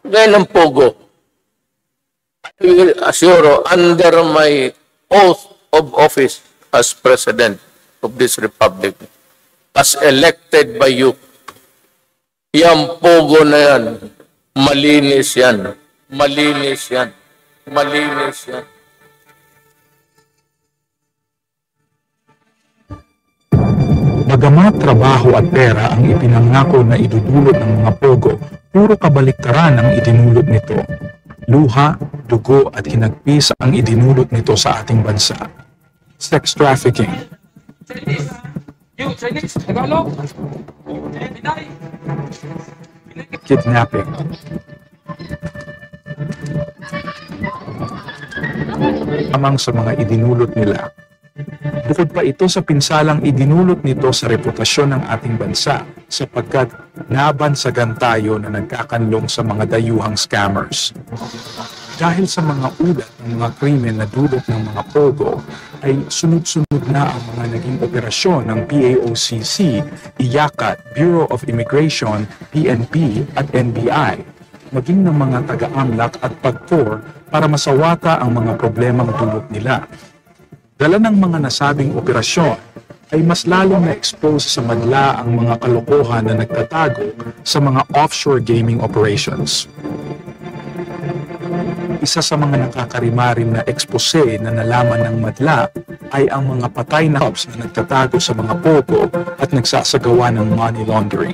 Ngayon ang Pogo, I will assure under my oath of office as President of this Republic, as elected by you, yung Pogo na yan, malinis yan. Malinis yan. Malinis yan. Bagamat trabaho at pera ang ipinangako na idudulot ng mga Pogo, puro kabaliktaran ang idinulot nito. Luha, dugo at hinagpis ang idinulot nito sa ating bansa. Sex trafficking. Kidnapping. Amang sa mga idinulot nila. Bukod pa ito sa pinsalang idinulot nito sa reputasyon ng ating bansa sapagkat nabansagan tayo na nagkakanlong sa mga dayuhang scammers. Dahil sa mga ulat ng mga krimen na dulot ng mga Pogo, ay sunod-sunod na ang mga naging operasyon ng PAOCC, IACAT, Bureau of Immigration, PNP at NBI, maging ng mga taga-AMLAC at PAGCOR para masawata ang mga problemang dulot nila. Dala ng mga nasabing operasyon ay mas lalong na-expose sa madla ang mga kalokohan na nagtatago sa mga offshore gaming operations. Isa sa mga nakakarimarim na expose na nalaman ng madla ay ang mga patay na hubs na nagtatago sa mga Pogo at nagsasagawa ng money laundering.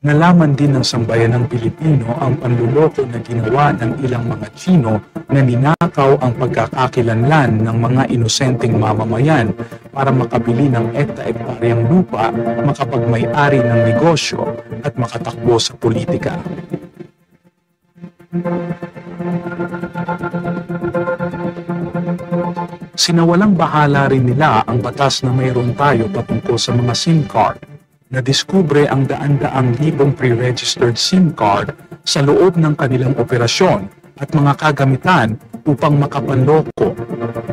Nalaman din ng sambayanang Pilipino ang panluloko na ginawa ng ilang mga Tsino na ninakaw ang pagkakakilanlan ng mga inosenteng mamamayan para makabili ng ekta-ektaryang lupa, makapagmay-ari ng negosyo at makatakbo sa politika. Sinawalang bahala rin nila ang batas na mayroon tayo patungkol sa mga SIM card. Nadiskubre ang daan-daang libong pre-registered SIM card sa loob ng kanilang operasyon at mga kagamitan upang makapanloko.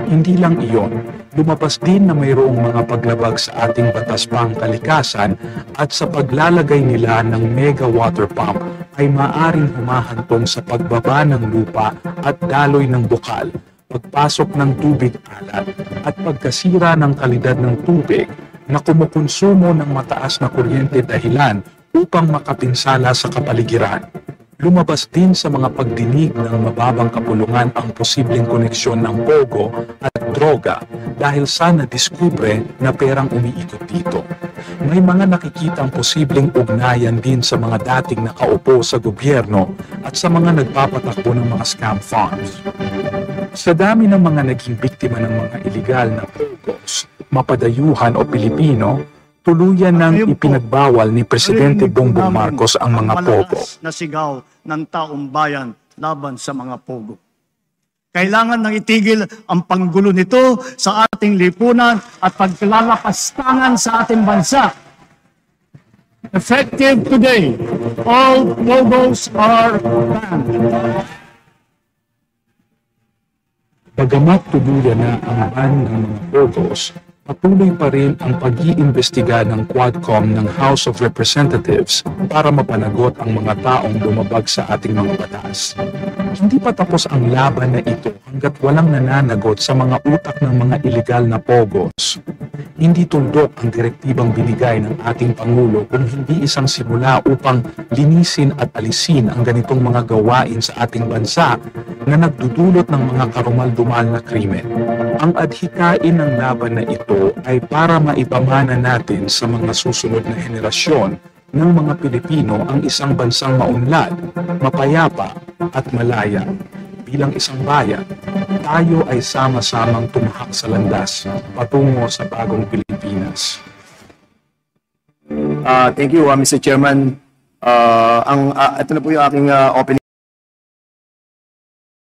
Hindi lang iyon, lumabas din na mayroong mga paglabag sa ating batas pangkalikasan at sa paglalagay nila ng mega water pump ay maaring humahantong sa pagbaba ng lupa at daloy ng bukal, pagpasok ng tubig alat at pagkasira ng kalidad ng tubig na kumukonsumo ng mataas na kuryente dahilan upang makapinsala sa kapaligiran. Lumabas din sa mga pagdinig ng mababang kapulungan ang posibleng koneksyon ng Pogo at droga dahil sa nadiskubre na perang umiikot dito. May mga nakikitang posibleng ugnayan din sa mga dating nakaupo sa gobyerno at sa mga nagpapatakbo ng mga scam farms. Sa dami ng mga naging biktima ng mga iligal na Pogos, mapadayuhan o Pilipino, tuluyan nang ipinagbawal ni Presidente Bongbong Marcos ang mga Pogo. Na sigaw ng taong bayan laban sa mga Pogo. Kailangan nang itigil ang panggulo nito sa ating lipunan at paglalakastangan sa ating bansa. Effective today, all Pogos are banned. Bagamat tuluyan na ang ban ng mga Pogos, patuloy pa rin ang pag-iimbestiga ng Quadcom ng House of Representatives para mapanagot ang mga taong lumabag sa ating mga batas. Hindi pa tapos ang laban na ito hanggat walang nananagot sa mga utak ng mga iligal na Pogos. Hindi tuldok ang direktibang binigay ng ating Pangulo kung hindi isang simula upang linisin at alisin ang ganitong mga gawain sa ating bansa na nagdudulot ng mga karumal-dumal na krimen. Ang adhikain ng laban na ito ay para maipamana natin sa mga susunod na henerasyon ng mga Pilipino ang isang bansang maunlad, mapayapa at malaya. Bilang isang bayan, tayo ay sama-samang tumahak sa landas patungo sa bagong Pilipinas. Thank you, Mr. Chairman. Ito na po yung aking opening.